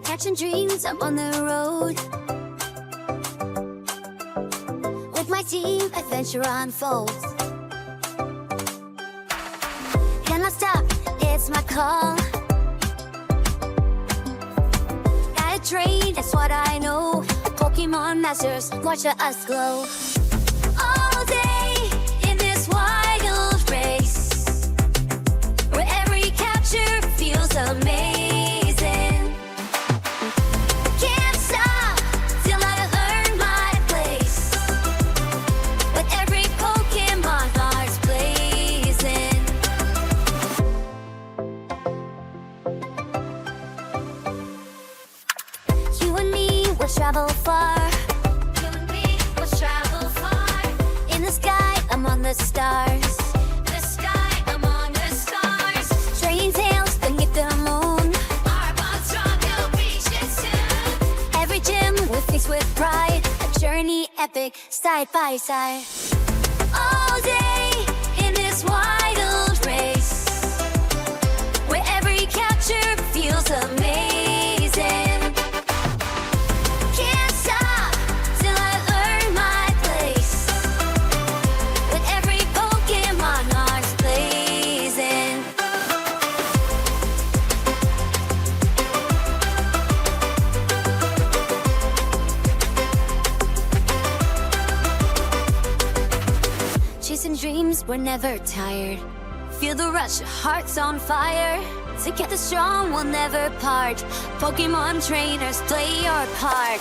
Catching dreams up on the road. With my team, adventure unfolds. Cannot stop, it's my call. Gotta train, that's what I know. Pokemon masters, watch us glow. All day in this wild race, where every capture feels amazing. Can't stop till I earn my place. With every Pokemon, heart's blazing. You and me will travel far. You and me will travel far. In the sky, among the stars. The sky, among the stars. Strange tales beneath the moon. Our bond strong, we'll reach it soon. Every gym we face with pride. A journey epic, side by side. All day in this wild race, where every capture feels amazing. Can't stop till I earn my place. With every Pokemon, heart's blazing. Chasing dreams, we're never tired. Feel the rush, hearts on fire. Together strong, we'll never part. Pokemon trainers, play your part.